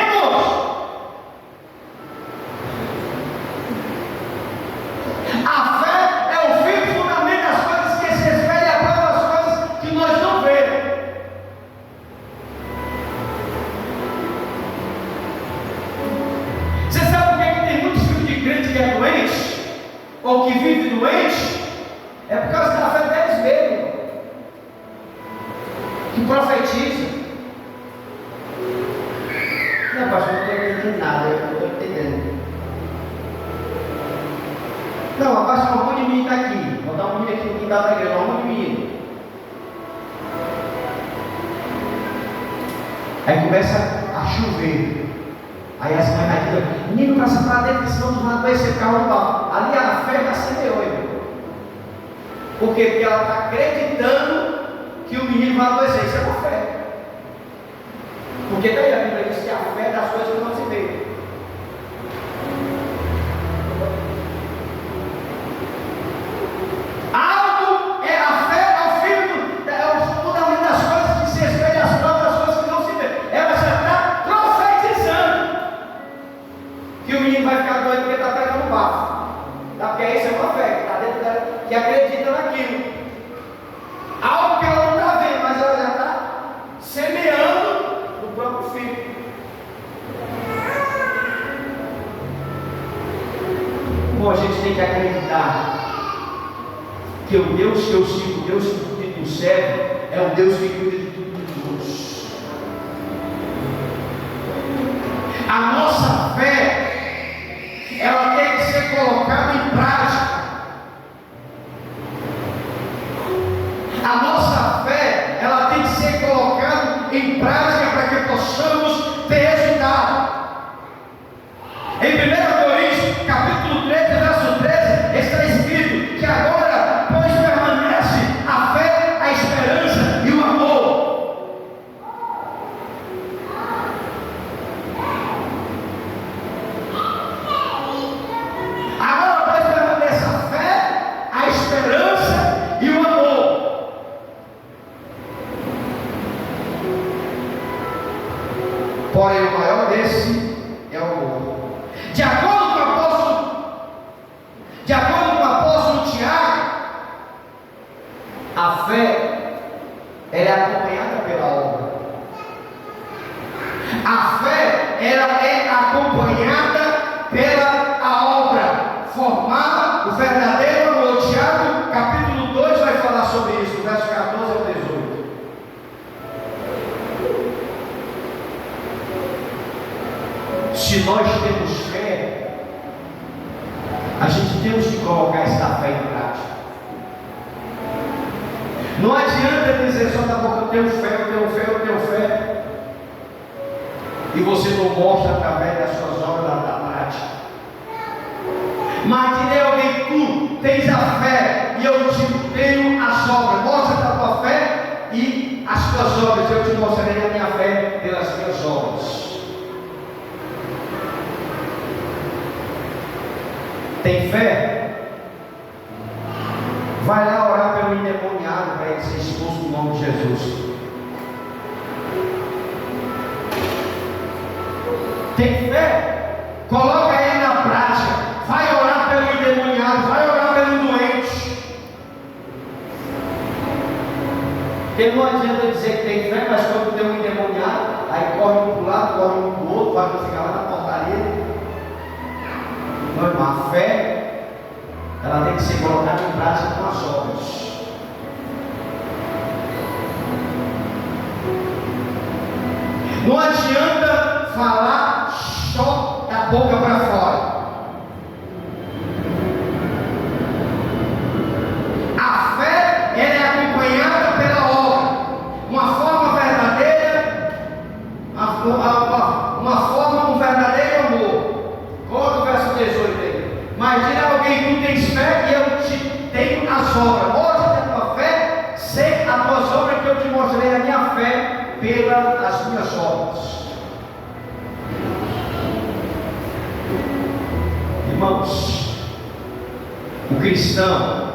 A fé é o firme fundamento das coisas que se espelham a prova das coisas que nós não vemos. Você sabe por que tem muitos tipos de crente que é doente? Ou que vive doente? É por causa da fé deles mesmo, que profetiza. Não, pastor, eu não estou entendendo nada, eu não estou entendendo. Não, pastor, um monte de menino está aqui. Vou dar um menino aqui no quintal da igreja, um monte de menino. Aí começa a chover. Aí as mães dizem: menino, passa para dentro, senão do lado vai secar o pau. Ali a fé já semeou, irmão. Por quê? Porque ela está acreditando que o menino vai adoecer. Isso é uma fé. Porque daí a Bíblia diz que a fé é das coisas que não se vê. Algo é a fé, é o fundamento das coisas que se espelham às provas das coisas que não se vê. Ela já está profetizando que o menino vai ficar doido porque está pegando bafo. Tá? Porque isso é uma fé que está dentro dela, que acredita naquilo. Algo que ela não está vendo, mas ela já está semeando no próprio filho. Bom, a gente tem que acreditar que o Deus que eu sigo, o Deus que tu serve, é o Deus que cuida de tudo de todos. A nossa fé, ela tem que ser colocada em prática. A nossa fé, ela tem que ser colocada em prática para que possamos ter resultado. Em 1 Coríntios, capítulo 13, verso 13, está escrito que agora, pois permanece a fé, a esperança e o amor. Agora, pois permanece a fé, a esperança e o amor. Porém, o maior desse é o amor. De acordo com o apóstolo Tiago, a fé ela é acompanhada pela obra. A fé, ela é acompanhada pela a obra formada, o verdadeiro amor. Tiago, capítulo 2, vai falar sobre isso, do verso 14 ao 18. Se nós temos fé, a gente temos que colocar essa fé em prática. Não adianta dizer só da boca: eu tenho fé, eu tenho fé, eu tenho fé, e você não mostra através das suas obras da prática. Mas direi alguém: tu tens a fé e eu te tenho as obras. Mostra a tua fé e as tuas obras, eu te mostrarei a minha fé pelas minhas obras. Tem fé? Vai lá orar pelo endemoniado para ele ser expulso no nome de Jesus. Tem fé? Coloca ele na prática. Vai orar pelo endemoniado, vai orar pelo doente. Porque não adianta dizer que tem fé, mas quando tem um endemoniado, aí corre um para o lado, corre um para o outro, vai ficar lá na portaria. Não, irmão, a fé, ela tem que ser colocada em prática com as obras. Não adianta falar só da boca para fora. A fé, ela é acompanhada pela obra. Uma forma verdadeira, um verdadeiro amor. Coloca o verso 18 aí. Mas diga a alguém: tu tens fé e eu te tenho as obras. Mostra a tua fé, sei as tuas obras, que eu te mostrarei a minha fé pelas minhas obras. Irmãos, o cristão,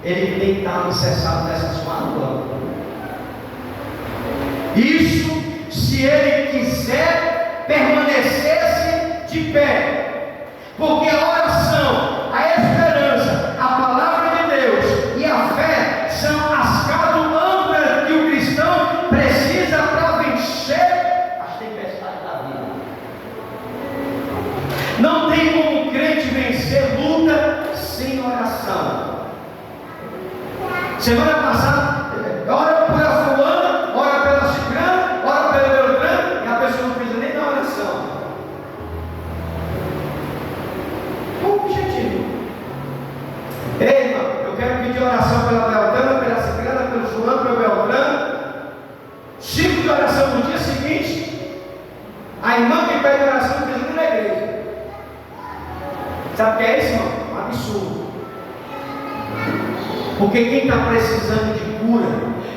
ele tem que estar alicerçado nessas 4 anos. Isso se ele quiser permanecer de pé. Porque a oração, a esperança, a palavra de Deus e a fé são as caduâncias que o cristão precisa para vencer as tempestades da vida. Não tem como o crente vencer luta sem oração. Semana passada, ora por a fulana, ora pela ciclana, ora pela beltrana, e a pessoa não precisa nem da oração. Qual o objetivo? Ei, irmão, eu quero pedir oração pela beltrana, pela ciclana, pelo fulano, pelo beltrano. 5 de oração no dia seguinte, a irmã que pede oração não precisa nem na igreja. Sabe o que é isso, irmão? Um absurdo. Porque quem está precisando de cura,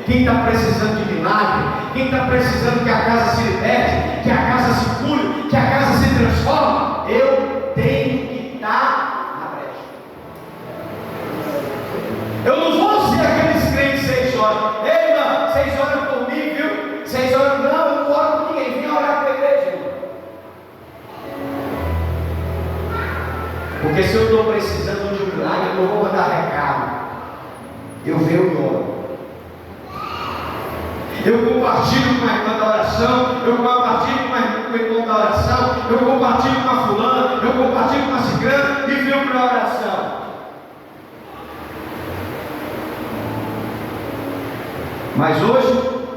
quem está precisando de milagre, quem está precisando que a casa se liberte, que a casa se cure, que a casa se transforme, eu tenho que estar na brecha. Eu não vou ser aqueles crentes 6 horas. Ei, irmão, 6 horas por mim, viu? 6 horas não, eu não oro por ninguém. Vim orar com a igreja, irmão. Porque se eu estou precisando de um milagre, eu não vou mandar recado. Eu venho e oro. Eu compartilho com a irmã da oração, eu compartilho com o irmão da oração, eu compartilho com a fulana, eu compartilho com a ciclana e venho para a oração. Mas hoje,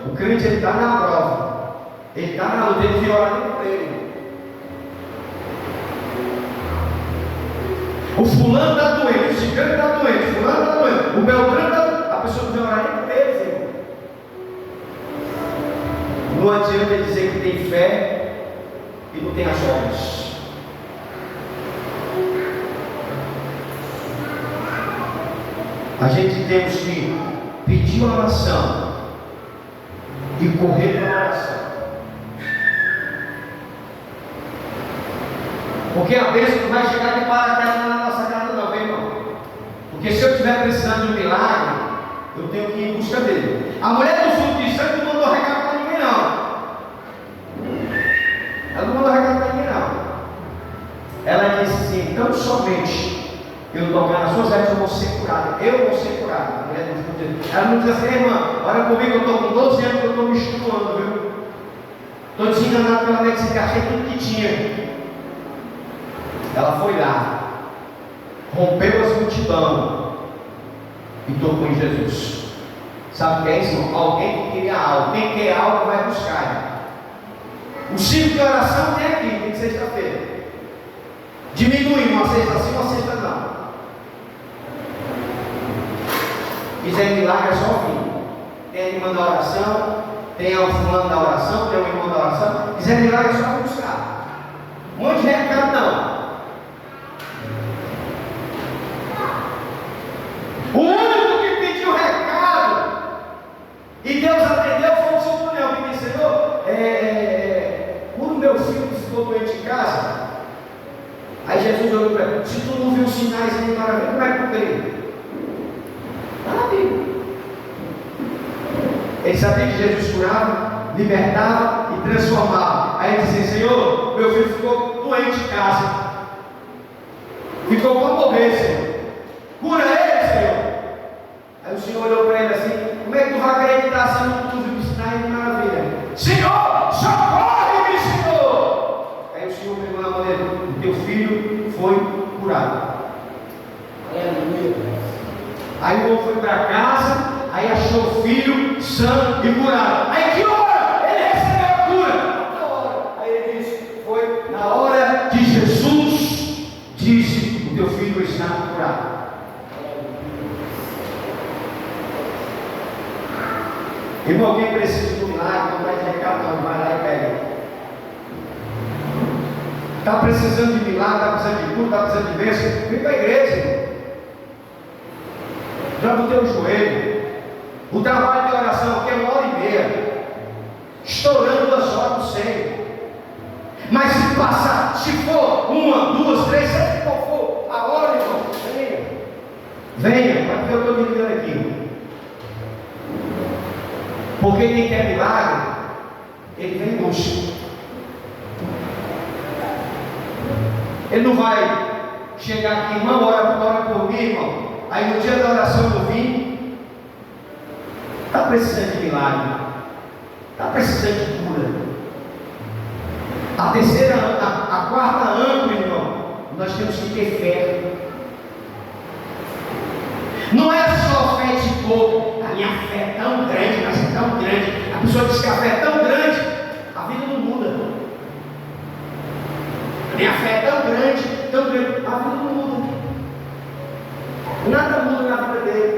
o crente está na prova, ele está na luta, ele fica orando por ele. O fulano está doente, o ciclano está doente, o fulano está doente, o beltrano está doente. A pessoa não vai orar nem por eles, irmão. Não adianta dizer que tem fé e não tem as obras. A gente temos que pedir oração e correr para a oração. Porque a bênção não vai chegar de paraquedas na nossa casa, não, meu irmão. Porque se eu estiver precisando de um milagre, eu tenho que ir em busca dele. A mulher do fruto de sangue não mandou recado para ninguém, não. Ela não mandou recado para ninguém, não. Ela disse assim: então somente eu tocar nas suas vestes, eu vou ser curado. Eu vou ser curado. A mulher do fruto de sangue. Ela não disse assim: irmã, olha comigo, eu estou com 12 anos que eu estou me estimulando, viu? Estou desenganado pela medicina, gastei tudo que tinha. Ela foi lá, rompeu as multidões e tocou em Jesus. Sabe o que é isso? Alguém que queria algo. Quem quer algo vai buscar. O ciclo de oração tem aqui, tem sexta-feira. Diminui uma sexta sim, uma sexta não. Quiser milagre é só vir. Tem a irmã da oração, tem o fulano da oração, tem o irmão da oração. Quiser milagre é só vir buscar. Um monte de recado não. O único que pediu recado e Deus atendeu foi o centurião que disse: Senhor, o meu filho que ficou doente em casa. Aí Jesus olhou para ele: se tu não viu sinais de maravilha, como é que tu crê? Ele sabia que Jesus curava, libertava e transformava. Aí ele disse: Senhor, meu filho ficou doente em casa, ficou para morrer, Senhor, cura ele, Senhor. Aí o Senhor olhou para ele assim: como é que tu vai acreditar se não tu viu sinais de maravilha? Senhor, socorre-me, Senhor. Aí o Senhor pegou na mão dele: o teu filho foi curado. Aleluia. Aí o homem foi para casa, aí achou o filho são e curado. Aí que hora? Ele recebeu a cura. Na hora. Aí ele disse: foi na hora que Jesus disse: o teu filho está curado. Irmão, alguém precisa de um milagre, não vai de recado, não, vai lá e pega. Está precisando de milagre, está precisando de cura, está precisando de bênção, vem para a igreja, irmão. Joga o teu joelho. O trabalho de oração aqui é 1h30, estourando 2 horas no seio. Mas se passar, se for 1, 2, 3, seja qual for a hora, irmão, venha, para que eu estou me ligando aqui. Porque quem quer milagre, ele vem em busca. Ele não vai chegar aqui: irmão, ora por mim, irmão. Aí no dia da oração eu vim. Está precisando de milagre, está precisando de cura. A quarta âncora, irmão, nós temos que ter fé. Não é só fé de pouco. A minha fé é tão grande, mas é tão grande. A pessoa diz que a fé é tão grande, a vida não muda. A minha fé é tão grande, a vida não muda. Nada muda na vida dele.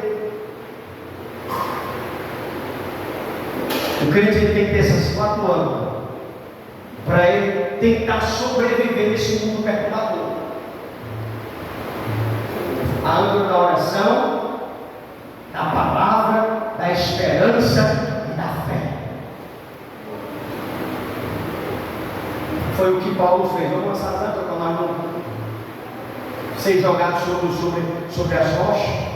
O crente ele tem que ter essas 4 âncoras para ele tentar sobreviver nesse mundo perturbador. A âncora da oração, da palavra, da esperança e da fé. Foi o que Paulo fez. Vamos lançar tanto para nós não ser jogados sobre as rochas.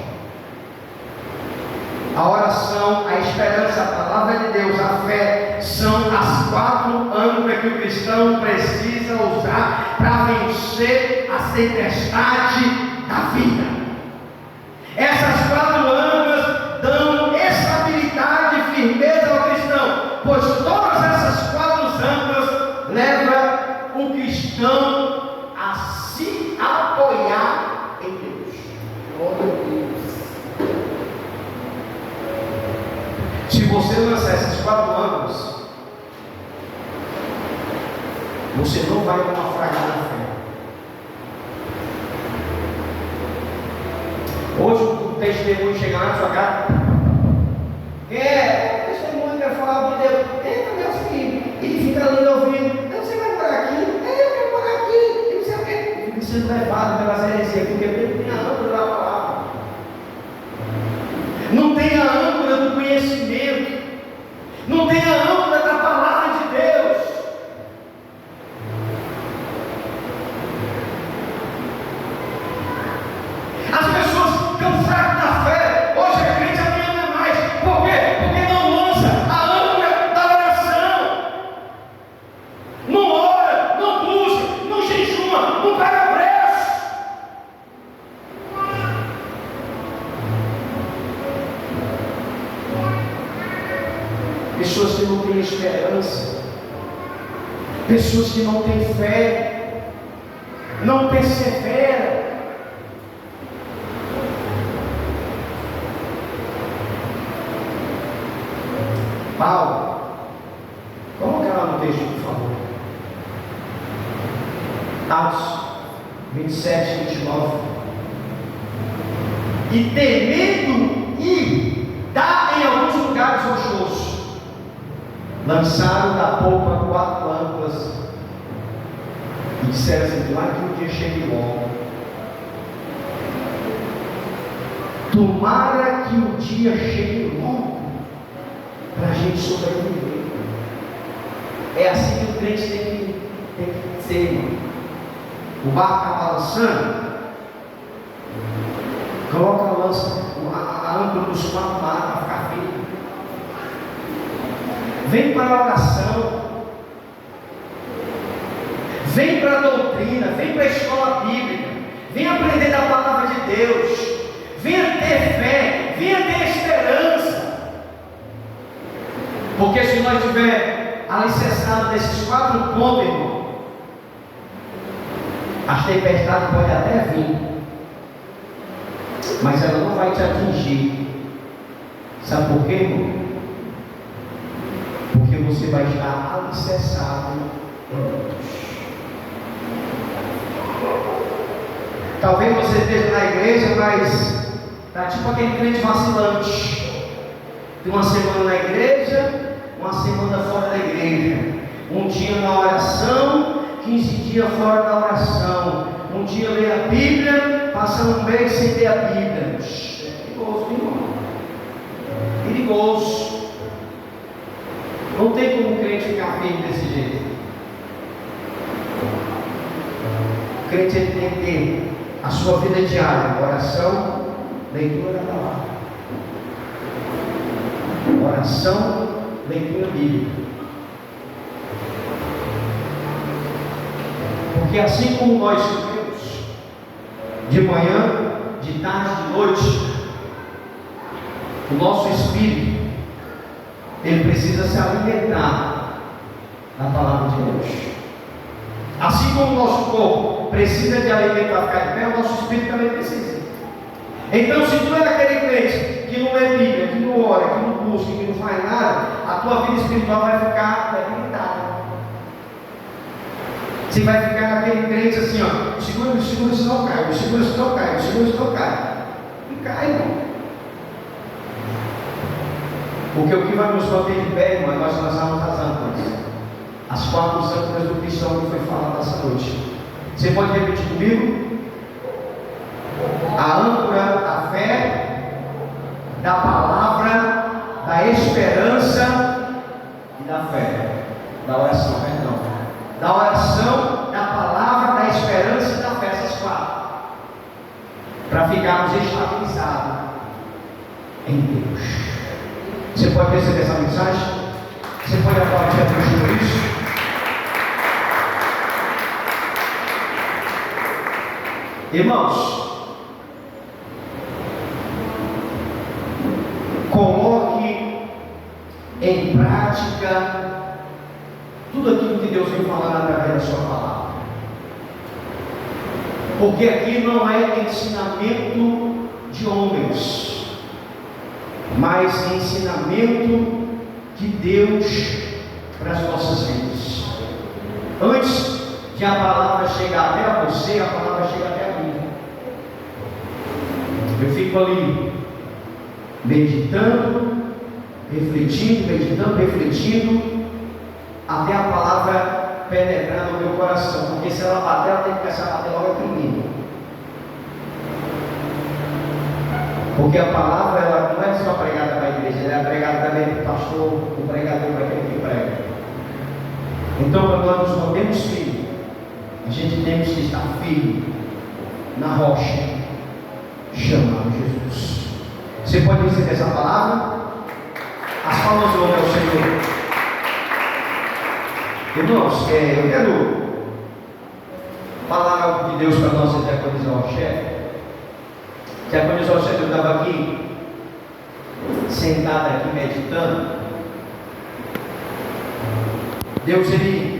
A oração, a esperança, a palavra de Deus, a fé são as 4 âncoras que o cristão precisa usar para vencer a tempestade da vida. Essas 4 âncoras dão estabilidade e firmeza ao cristão, pois todas essas 4 âncoras levam o cristão a se apoiar em Deus. Glória a Deus. Se você lançar essas 4 âncoras, você não vai naufragar na fé. Hoje o testemunho chega lá na sua casa. O testemunho quer falar de Deus. Entra, meu filho. Ele fica ali ouvindo. Você vai morar aqui? Eu quero morar aqui. E não sei o quê. Fica sendo levado pelas heresias, porque ele tem a âncora da palavra. Não tem a âncora do conhecimento. Não tem a âncora da palavra de Deus. As pessoas estão fracas na fé. Hoje é crente, amanhã não é mais. Por quê? Porque não lança a âncora da oração. Não ora, não busca, não jejuma, não paga preço. Pessoas que não têm esperança, Pessoas que não têm fé, não perseveram. Paulo, coloca lá no texto, por favor. Atos 27, 29. E temendo ir dar em alguns lugares rochosos, lançaram da polpa 4 âncoras e disseram assim: lá que o dia chegue logo. Tomara que o dia chegue logo para a gente sobreviver. É assim que o crente tem que ser, irmão. O barco está balançando, coloca a âncora dos 4 lados para ficar firme. Vem para a oração, vem para a doutrina, vem para a escola bíblica, vem aprender da palavra de Deus, venha ter fé, venha ter esperança. Porque se nós tiver alicerçado nesses 4 pontos, irmão, as tempestades podem até vir, mas ela não vai te atingir. Sabe por quê, irmão? Porque você vai estar alicerçado em Deus. Talvez você esteja na igreja, mas está tipo aquele crente vacilante. Tem uma semana na igreja, uma semana fora da igreja. Um dia na oração, 15 dias fora da oração. Um dia lê a Bíblia, passando um mês sem ler a Bíblia. Perigoso, irmão. Perigoso. Não tem como o crente ficar firme desse jeito. O crente tem que ter a sua vida diária: oração, leitura da palavra. Oração, leitura bíblica. Porque assim como nós vivemos de manhã, de tarde, de noite, o nosso espírito, ele precisa se alimentar da palavra de Deus. Assim como o nosso corpo precisa de alimento para ficar de pé, o nosso espírito também precisa. Então, se tu é aquele crente que não lê Bíblia, que não ora, que não busca, que não faz nada, a tua vida espiritual vai ficar debilitada. Você vai ficar aquele crente assim, ó: segura, senão cai, segura, senão cai, segura, senão cai. E cai, irmão. Porque o que vai nos manter de pé, irmão, é nós lançarmos as âncoras. As 4 âncoras do cristão que foi falado essa noite. Você pode repetir comigo? A âncora da fé, da palavra, da esperança e da fé. Da oração, perdão. Da oração, da palavra, da esperança e da fé. Essas 4. Para ficarmos estabilizados em Deus. Você pode receber essa mensagem? Você pode aplaudir a Deus por isso? Irmãos, coloque em prática tudo aquilo que Deus vem falando através da sua palavra. Porque aqui não é ensinamento de homens, mas ensinamento de Deus para as nossas vidas. Antes de a palavra chegar até você, a palavra chega até a mim. Eu fico ali meditando, refletindo, até a palavra penetrar no meu coração. Porque se ela bater, ela tem que começar a bater logo aqui em mim. Porque a palavra, ela não é só pregada para a igreja, ela é pregada também para o pastor, o pregador, para aquele que prega. Então, quando nós nos mantemos firmes, a gente temos que estar firme na rocha chamado Jesus. Você pode receber essa palavra? As palmas do ao Senhor. Irmãos, eu quero falar algo de Deus para nós até diaconizar o chefe. Diaconizar o chefe, eu estava aqui sentado aqui meditando. Deus, ele